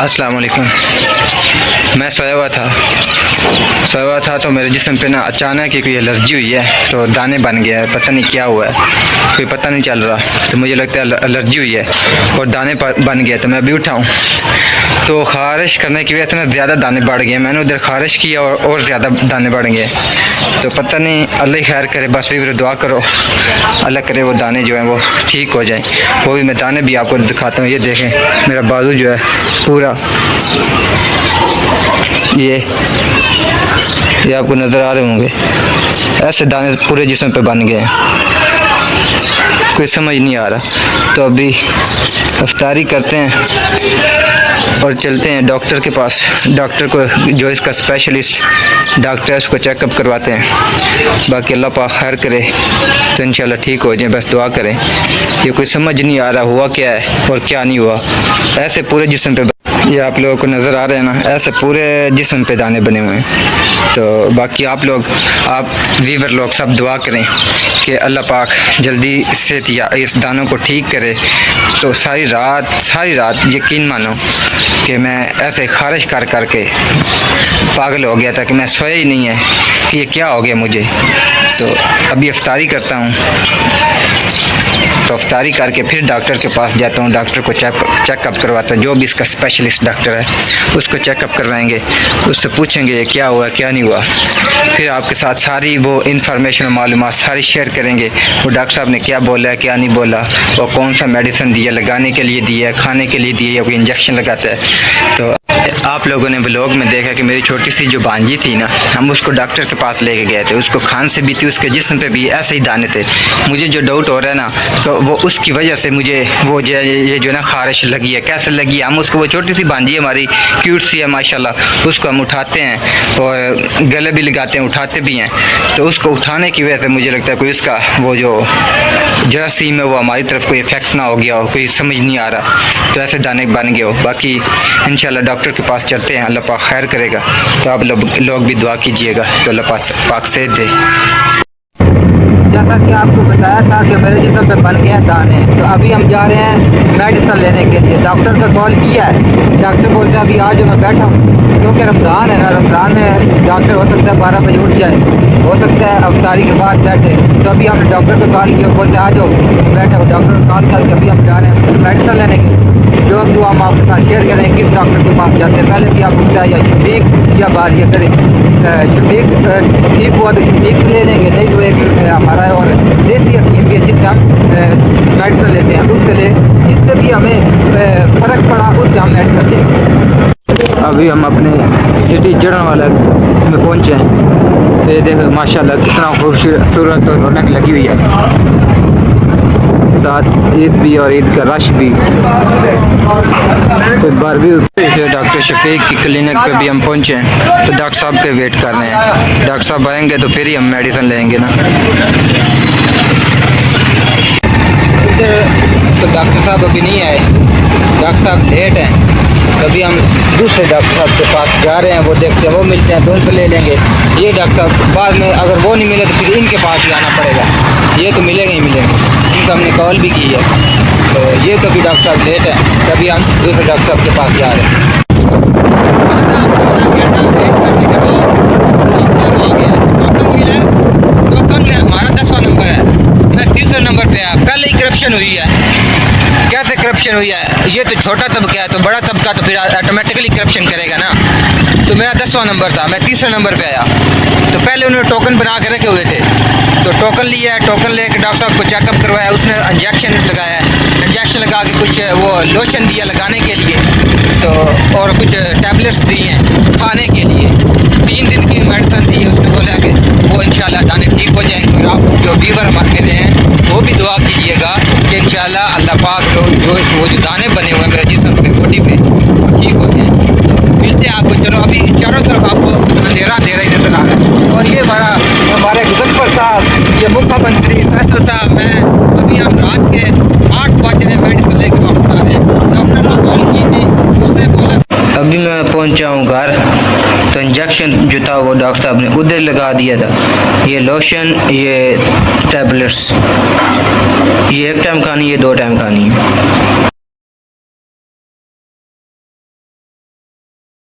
अस्सलाम वालेकुम। मैं सोया हुआ था तो मेरे जिस्म पे ना अचानक ही कोई एलर्जी हुई है, तो दाने बन गया है। पता नहीं क्या हुआ है, कोई पता नहीं चल रहा। तो मुझे लगता है एलर्जी हुई है और दाने बन गया। तो मैं अभी उठा हूँ तो ख़ारिश करने की वजह से ना ज़्यादा दाने बढ़ गए। मैंने उधर ख़ारिश किया और ज़्यादा दाने बढ़ गए। तो पता नहीं, अल्लाह ही खैर करे। बस फिर दुआ करो, अल्लाह करे वो दाने जो हैं वो ठीक हो जाएं। वो भी मैं दाने भी आपको दिखाता हूँ। ये देखें, मेरा बाजू जो है पूरा ये आपको नज़र आ रहे होंगे। ऐसे दाने पूरे जिस्म पे बन गए हैं, कोई समझ नहीं आ रहा। तो अभी इफ्तारी करते हैं और चलते हैं डॉक्टर के पास। डॉक्टर को, जो इसका स्पेशलिस्ट डॉक्टर है, उसको चेकअप करवाते हैं। बाकी अल्लाह पाक खैर करे तो इंशाल्लाह ठीक हो जाए। बस दुआ करें। ये कोई समझ नहीं आ रहा हुआ क्या है और क्या नहीं हुआ। ऐसे पूरे जिस्म पे, ये आप लोगों को नज़र आ रहे हैं ना, ऐसे पूरे जिस्म पे दाने बने हुए हैं। तो बाकी आप लोग, आप वीवर लोग सब दुआ करें कि अल्लाह पाक जल्दी से इस दानों को ठीक करे। तो सारी रात यकीन मानो कि मैं ऐसे ख़ारिश कर करके पागल हो गया था कि मैं सोया ही नहीं है कि ये क्या हो गया मुझे। तो अभी इफ्तारी करता हूँ, तो इफ्तारी करके फिर डॉक्टर के पास जाता हूँ। डॉक्टर को चेकअप करवाता हूँ। जो भी इसका स्पेशलिस्ट डॉक्टर है उसको चेकअप करवाएंगे, उससे पूछेंगे ये क्या हुआ क्या नहीं हुआ। फिर आपके साथ सारी वो इंफॉर्मेशन और मालूमात सारी शेयर करेंगे। वो डॉक्टर साहब ने क्या बोला है क्या नहीं बोला, वो कौन सा मेडिसिन दिया, लगाने के लिए दिया, खाने के लिए दिया, या कोई इंजेक्शन लगाता है। तो आप लोगों ने ब्लॉग में देखा कि मेरी छोटी सी जो भांजी थी ना, हम उसको डॉक्टर के पास लेके गए थे। उसको खांसी भी थी, उसके जिस्म पे भी ऐसे ही दाने थे। मुझे जो डाउट हो रहा है ना, तो वो उसकी वजह से मुझे वो ये जो ना ख़ारिश लगी है। कैसे लगी है, हम उसको, वो छोटी सी भांजी हमारी क्यूट सी है माशाल्लाह, उसको हम उठाते हैं और गले भी लगाते हैं, उठाते भी हैं। तो उसको उठाने की वजह से मुझे लगता है कोई उसका वो जो जरासीम है वो हमारी तरफ कोई इफेक्ट ना हो गया हो, कोई समझ नहीं आ रहा, तो ऐसे दाने बन गए हो। बाकी इंशाल्लाह डॉक्टर के पास चलते हैं, अल्लाह पाक खैर करेगा। तो आप लोग भी दुआ कीजिएगा तो अल्लाह पाक सेहत दे। जैसा कि आपको बताया था कि मेरे जिस्म पे बन गया दाने, तो अभी हम जा रहे हैं मेडिसिन लेने के लिए। डॉक्टर से कॉल किया है, डॉक्टर बोलते हैं अभी आज मैं बैठा हूँ, क्योंकि रमज़ान है ना, रमज़ान में डॉक्टर हो सकता है 12 बजे उठ जाए, हो सकता है अफ्तारी के बाद बैठे। तो अभी हमने डॉक्टर को कॉल किया, बोलते आ जाओ बैठे हो। डॉक्टर को कॉल करके अभी हम जा रहे हैं मेडिसिन लेने के लिए। जो हम आपके साथ शेयर करें किस डॉक्टर के पास जाते हैं। पहले भी आपको बताया, या शफीक या बार ये करें। शफीक ठीक हुआ तो शफीक से ले लेंगे, नहीं तो एक हमारा और देसी हकीम भी है जिससे हम मेडिसिन लेते हैं, उससे ले। जिससे भी हमें फ़र्क पड़ा उससे हम मेडिसिन लेंगे। अभी हम अपने सिटी जड़नवाला में पहुँचे हैं। ये देखो माशाल्लाह कितना खूबसूरत और रौनक लगी हुई है। साथ ईद भी और ईद का रश भी। तो बारबी डॉक्टर शफीक की क्लिनिक पे भी हम पहुंचे हैं, तो डॉक्टर साहब के वेट कर रहे हैं। डॉक्टर साहब आएंगे तो फिर ही हम मेडिसिन लेंगे ना। तो डॉक्टर साहब अभी नहीं आए, डॉक्टर साहब लेट हैं। अभी हम दूसरे डॉक्टर साहब के पास जा रहे हैं, वो देखते हैं, वो मिलते हैं तो उनसे ले लेंगे। ये डॉक्टर साहब बाद में अगर वो नहीं मिले तो फिर इनके पास ही आना पड़ेगा। ये तो मिलेंगे ही मिलेंगे, इनका हमने कॉल भी की है। तो ये तो भी डॉक्टर साहब लेट है, तभी हम दूसरे डॉक्टर साहब के पास जा रहे हैं। हमारा 10वां नंबर है, मैं 300 नंबर पे आया। पहले ही करप्शन हुई है। कैसे करप्शन हुई है, ये तो छोटा तबका है, तो बड़ा तबका तो फिर ऑटोमेटिकली करप्शन करेगा ना। तो मेरा 10वां नंबर था, मैं 300 नंबर पे आया। तो पहले उन्होंने टोकन बना के रखे हुए थे, तो टोकन लिया, टोकन लेके डॉक्टर साहब को चेकअप करवाया। उसने इंजेक्शन लगाया, इंजेक्शन लगा के कुछ वो लोशन दिया लगाने के लिए, तो और कुछ टैबलेट्स दी हैं खाने के लिए। 3 दिन की मेडिसिन दी है। उसने बोला कि वो इंशाल्लाह दाने ठीक हो जाएंगे। और आप जो वीवर मेरे हैं वो भी दुआ कीजिएगा कि इंशाल्लाह अल्लाह पाक वो जो दाने बने हुए हैं मेरे जिस्म पे, बॉडी पे, ठीक हो जाए। तो मिलते हैं आपको। चलो अभी चारों तरफ आपको अंधेरा अंधेरा ही नजर आ रहा है। और ये हमारे गुजनफर साहब, ये मुख्यमंत्री फैसल साहब, मैं अभी हम रात के 8 बजे मेडिसिन लेके वापस आ रहे हैं। डॉक्टर को कॉल की थी, उसने बोला। अभी मैं पहुंचा हूँ घर, तो इंजेक्शन जो था वो डॉक्टर साहब ने उधर लगा दिया था। ये लोशन, ये टैबलेट्स, ये एक टाइम खानी, ये 2 टाइम खानी है।